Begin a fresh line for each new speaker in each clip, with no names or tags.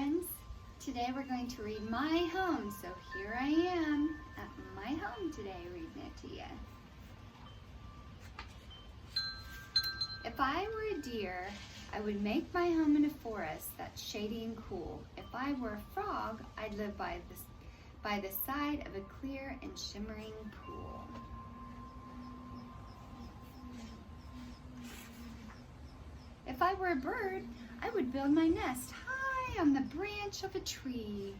friends. Today we're going to read My Home. So here I am at my home today reading it to you. If I were a deer, I would make my home in a forest that's shady and cool. If I were a frog, I'd live by the side of a clear and shimmering pool. If I were a bird, I would build my nest high on the branch of a tree.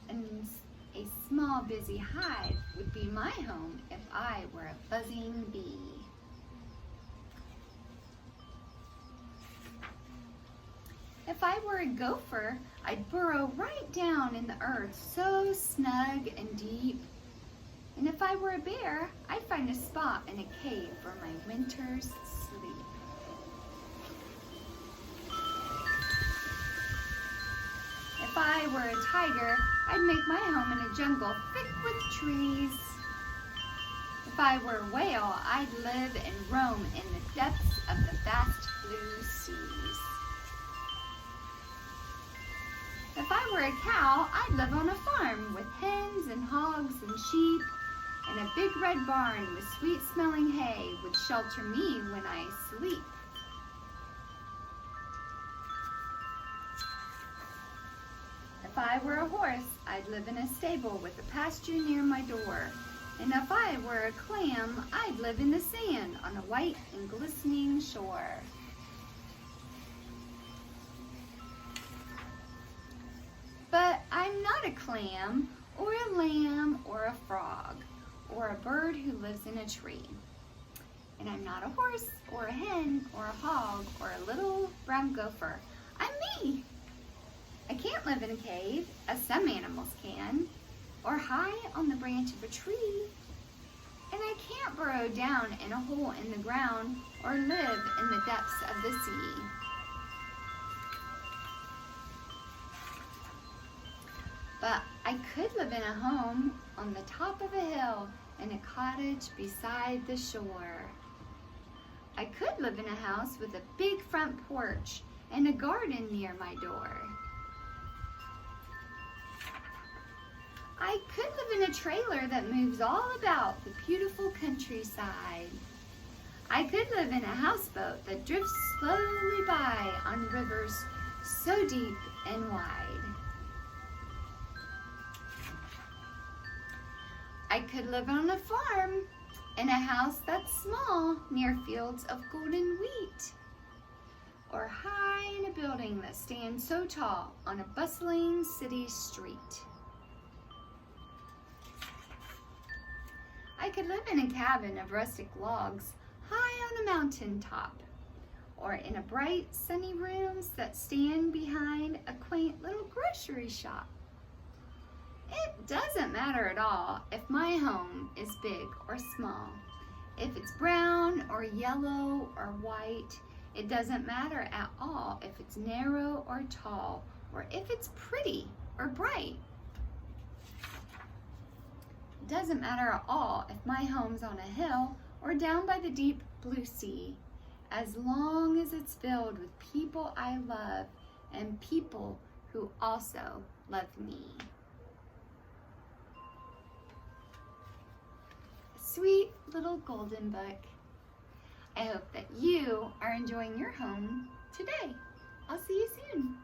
And a small busy hive would be my home if I were a buzzing bee. If I were a gopher, I'd burrow right down in the earth, so snug and deep. And if I were a bear, I'd find a spot in a cave for my winter's sleep. If I were a tiger, I'd make my home in a jungle thick with trees. If I were a whale, I'd live and roam in the depths of the vast blue seas. If I were a cow, I'd live on a farm with hens and hogs and sheep, and a big red barn with sweet-smelling hay would shelter me when I sleep. If I were a horse, I'd live in a stable with a pasture near my door. And if I were a clam, I'd live in the sand on a white and glistening shore. But I'm not a clam, or a lamb, or a frog, or a bird who lives in a tree. And I'm not a horse, or a hen, or a hog, or a little brown gopher. I'm me! I can't live in a cave, as some animals can, or high on the branch of a tree. And I can't burrow down in a hole in the ground, or live in the depths of the sea. But I could live in a home on the top of a hill in a cottage beside the shore. I could live in a house with a big front porch and a garden near my door. I could live in a trailer that moves all about the beautiful countryside. I could live in a houseboat that drifts slowly by on rivers so deep and wide. I could live on a farm in a house that's small near fields of golden wheat, or high in a building that stands so tall on a bustling city street. I could live in a cabin of rustic logs high on a mountain top, or in a bright sunny rooms that stand behind a quaint little grocery shop. It doesn't matter at all if my home is big or small. If it's brown or yellow or white, it doesn't matter at all if it's narrow or tall, or if it's pretty or bright. It doesn't matter at all if my home's on a hill or down by the deep blue sea, as long as it's filled with people I love and people who also love me. Sweet little golden book. I hope that you are enjoying your home today. I'll see you soon.